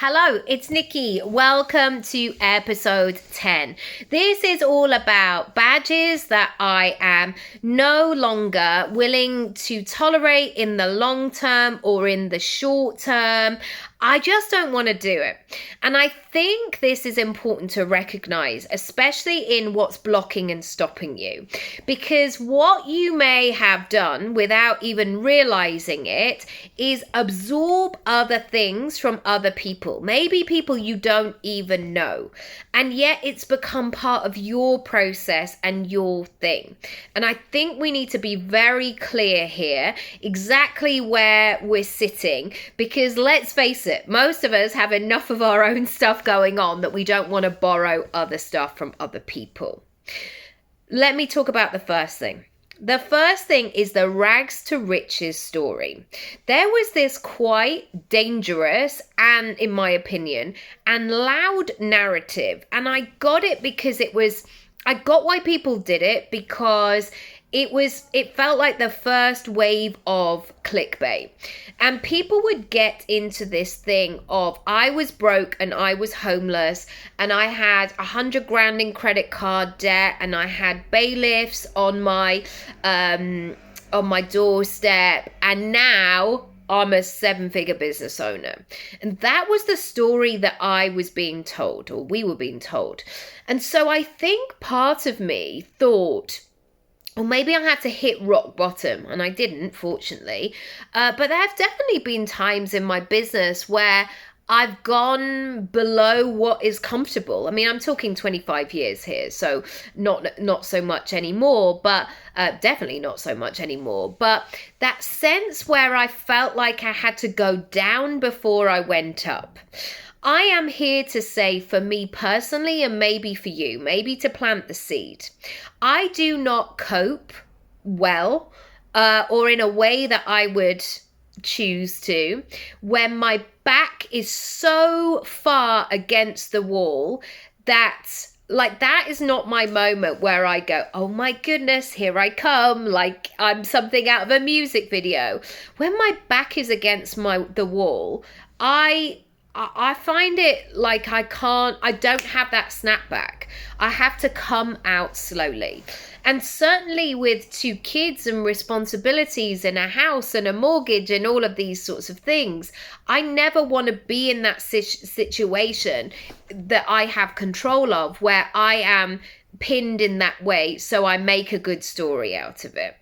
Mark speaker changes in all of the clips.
Speaker 1: Hello, it's Nikki. Welcome to episode 10. This is all about badges that I am no longer willing to tolerate in the long term or in the short term. I just don't want to do it. And I think this is important to recognize, especially in what's blocking and stopping you. Because what you may have done without even realizing it is absorb other things from other people, maybe people you don't even know. And yet it's become part of your process and your thing. And I think we need to be very clear here exactly where we're sitting, because let's face it, most of us have enough of our own stuff going on that we don't want to borrow other stuff from other people. Let me talk about the first thing. The first thing is the rags to riches story. There was this quite dangerous and, in my opinion, and loud narrative. And I got it because I got why people did it, because it felt like the first wave of clickbait. And people would get into this thing of, I was broke and I was homeless and I had 100 grand in credit card debt and I had bailiffs on my doorstep, and now I'm a 7-figure business owner. And that was the story that I was being told, or we were being told. And so I think part of me thought, or maybe I had to hit rock bottom, and I didn't, fortunately. But there have definitely been times in my business where I've gone below what is comfortable. I mean, I'm talking 25 years here, so not so much anymore, but definitely not so much anymore. But that sense where I felt like I had to go down before I went up. I am here to say, for me personally, and maybe for you, maybe to plant the seed, I do not cope well or in a way that I would choose to when my back is so far against the wall that is not my moment where I go, oh my goodness, here I come, like I'm something out of a music video. When my back is against the wall, I find it like I don't have that snapback. I have to come out slowly. And certainly with 2 kids and responsibilities and a house and a mortgage and all of these sorts of things, I never want to be in that situation that I have control of, where I am pinned in that way, so I make a good story out of it.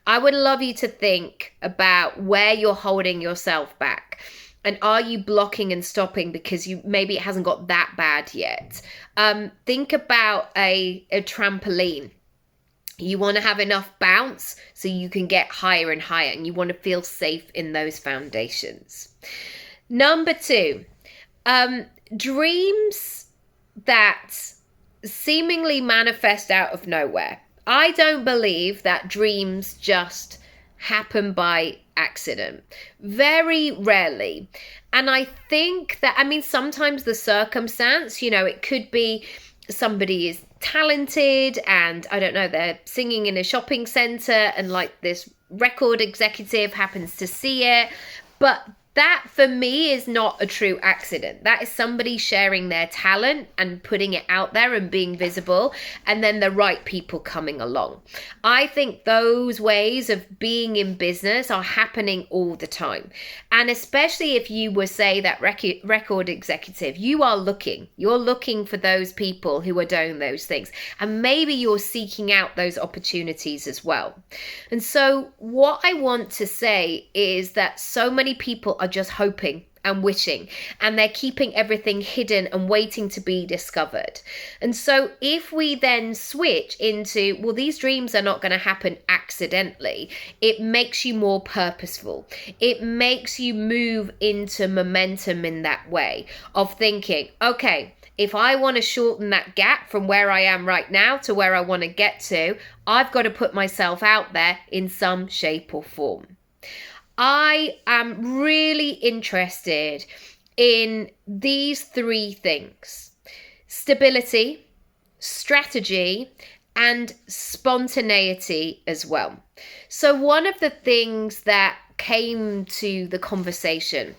Speaker 1: I would love you to think about where you're holding yourself back. And are you blocking and stopping because maybe it hasn't got that bad yet? Think about a trampoline. You want to have enough bounce so you can get higher and higher, and you want to feel safe in those foundations. Number 2, dreams that seemingly manifest out of nowhere. I don't believe that dreams just happen by accident. Very rarely. And I think that, sometimes the circumstance, it could be somebody is talented and, I don't know, they're singing in a shopping center and like this record executive happens to see it. But that, for me, is not a true accident. That is somebody sharing their talent and putting it out there and being visible, and then the right people coming along. I think those ways of being in business are happening all the time. And especially if you were, say, that record executive, you're looking for those people who are doing those things. And maybe you're seeking out those opportunities as well. And so what I want to say is that so many people are just hoping and wishing, and they're keeping everything hidden and waiting to be discovered. And so if we then switch into, well, these dreams are not going to happen accidentally, it makes you more purposeful. It makes you move into momentum in that way of thinking, okay, if I want to shorten that gap from where I am right now to where I want to get to, I've got to put myself out there in some shape or form. I am really interested in these 3 things: stability, strategy, and spontaneity as well. So one of the things that came to the conversation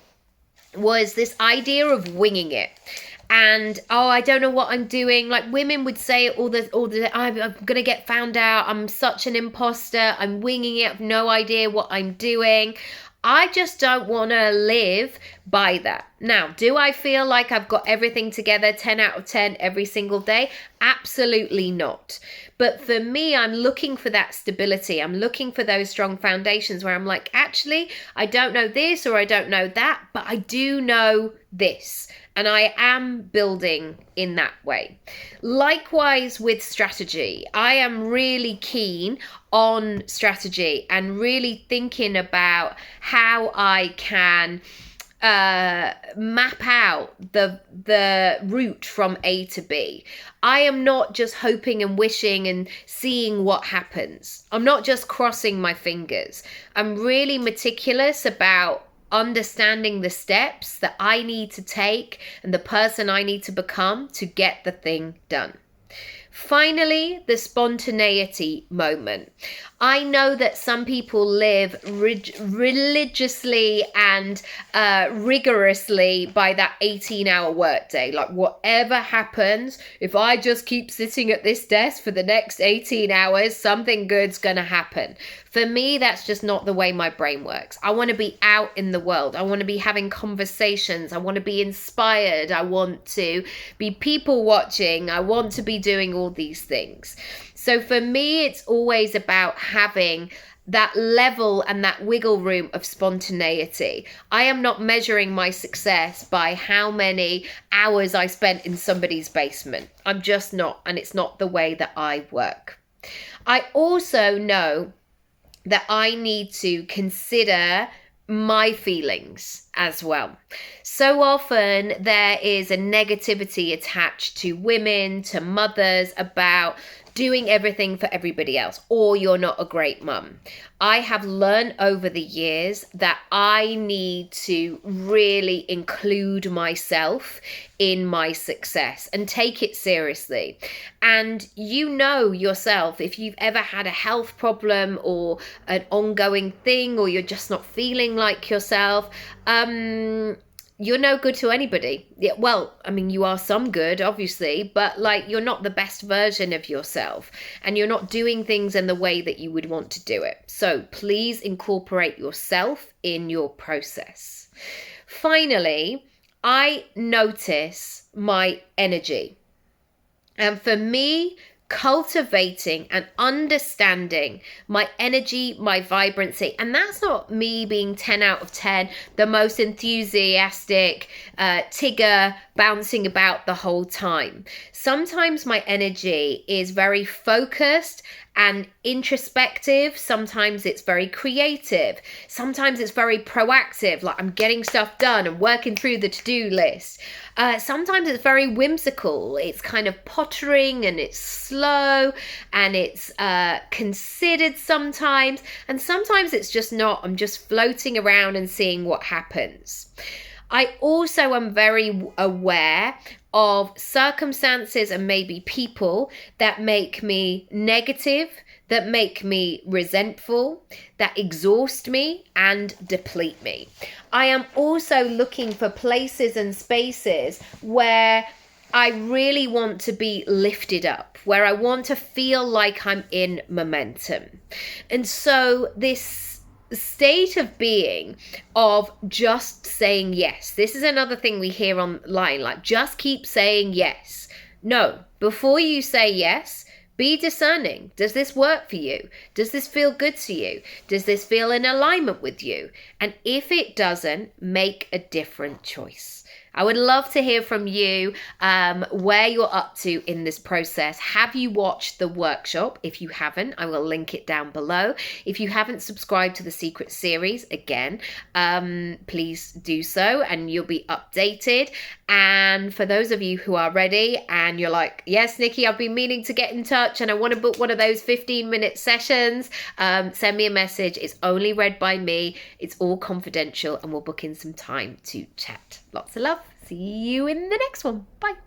Speaker 1: was this idea of winging it. And I don't know what I'm doing. Like, women would say all the I'm gonna get found out, I'm such an imposter, I'm winging it, I have no idea what I'm doing. I just don't want to live by that. Now, do I feel like I've got everything together 10 out of 10 every single day? Absolutely not. But for me, I'm looking for that stability. I'm looking for those strong foundations where I'm like, actually, I don't know this or I don't know that, but I do know this. And I am building in that way. Likewise with strategy, I am really keen on strategy and really thinking about how I can map out the route from A to B. I am not just hoping and wishing and seeing what happens. I'm not just crossing my fingers. I'm really meticulous about understanding the steps that I need to take and the person I need to become to get the thing done. Finally, the spontaneity moment. I know that some people live religiously and rigorously by that 18-hour workday. Like, whatever happens, if I just keep sitting at this desk for the next 18 hours, something good's going to happen. For me, that's just not the way my brain works. I want to be out in the world. I want to be having conversations. I want to be inspired. I want to be people watching. I want to be doing all these things. So for me, it's always about having that level and that wiggle room of spontaneity. I am not measuring my success by how many hours I spent in somebody's basement. I'm just not, and it's not the way that I work. I also know that I need to consider my feelings as well. So often there is a negativity attached to women, to mothers, about doing everything for everybody else, or you're not a great mum. I have learned over the years that I need to really include myself in my success and take it seriously. And you know yourself, if you've ever had a health problem or an ongoing thing, or you're just not feeling like yourself, you're no good to anybody. Yeah, well, I mean, you are some good, obviously, but like, you're not the best version of yourself and you're not doing things in the way that you would want to do it. So please incorporate yourself in your process. Finally, I notice my energy. And for me, cultivating and understanding my energy, my vibrancy. And that's not me being 10 out of 10, the most enthusiastic Tigger bouncing about the whole time. Sometimes my energy is very focused and introspective. Sometimes it's very creative. Sometimes it's very proactive, like I'm getting stuff done and working through the to-do list. Sometimes it's very whimsical. It's kind of pottering and it's slow and it's considered sometimes. And sometimes it's just not. I'm just floating around and seeing what happens. I also am very aware of circumstances and maybe people that make me negative, that make me resentful, that exhaust me and deplete me. I am also looking for places and spaces where I really want to be lifted up, where I want to feel like I'm in momentum. And so this state of being of just saying yes. This is another thing we hear online, like just keep saying yes. No, before you say yes, be discerning. Does this work for you? Does this feel good to you? Does this feel in alignment with you? And if it doesn't, make a different choice. I would love to hear from you where you're up to in this process. Have you watched the workshop? If you haven't, I will link it down below. If you haven't subscribed to the Secret Series, again, please do so and you'll be updated. And for those of you who are ready and you're like, yes, Nikki, I've been meaning to get in touch and I want to book one of those 15-minute sessions, send me a message. It's only read by me. It's all confidential and we'll book in some time to chat. Lots of love. See you in the next one. Bye.